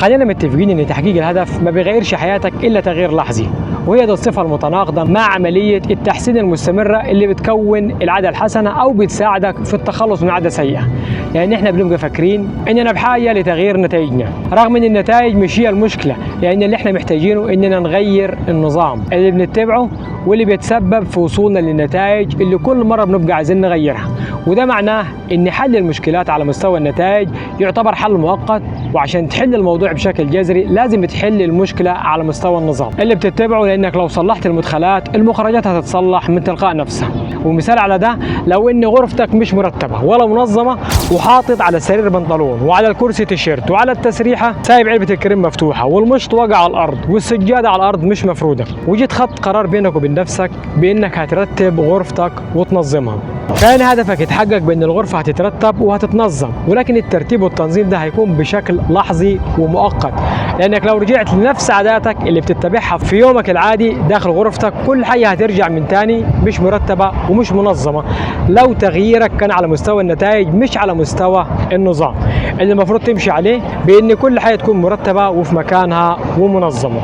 خلينا متفقين ان تحقيق الهدف ما بيغيرش حياتك الا تغيير لحظي، وهي دي الصفه المتناقضه مع عمليه التحسين المستمره اللي بتكون العاده الحسنه او بتساعدك في التخلص من عاده سيئه. لان احنا بنبقى فاكرين اننا بحاجه لتغيير نتائجنا، رغم ان النتائج مش هي المشكله، لان اللي احنا محتاجينه اننا نغير النظام اللي بنتبعه واللي بيتسبب في وصولنا للنتائج اللي كل مره بنبقى عايزين نغيرها. وده معناه ان حل المشكلات على مستوى النتائج يعتبر حل مؤقت، وعشان تحل الموضوع بشكل جذري لازم تحل المشكله على مستوى النظام اللي بتتبعه، لانك لو صلحت المدخلات المخرجات هتتصلح من تلقاء نفسها. ومثال على ده لو ان غرفتك مش مرتبه ولا منظمه، وحاطط على السرير بنطلون وعلى الكرسي تيشيرت وعلى التسريحه سايب علبه الكريم مفتوحه والمشط واقع على الارض والسجاده على الارض مش مفروده، وجيت خدت قرار بينك وبين نفسك بانك هترتب غرفتك وتنظمها، كان هدفك يتحقق بان الغرفه هتترتب وهتتنظم، ولكن الترتيب والتنظيم ده هيكون بشكل لحظي ومؤقت، لانك لو رجعت لنفس عاداتك اللي بتتبعها في يومك العادي داخل غرفتك كل حاجه هترجع من تاني مش مرتبه ومش منظمه، لو تغييرك كان على مستوى النتائج مش على مستوى النظام اللي المفروض تمشي عليه، بان كل حاجه تكون مرتبه وفي مكانها ومنظمه.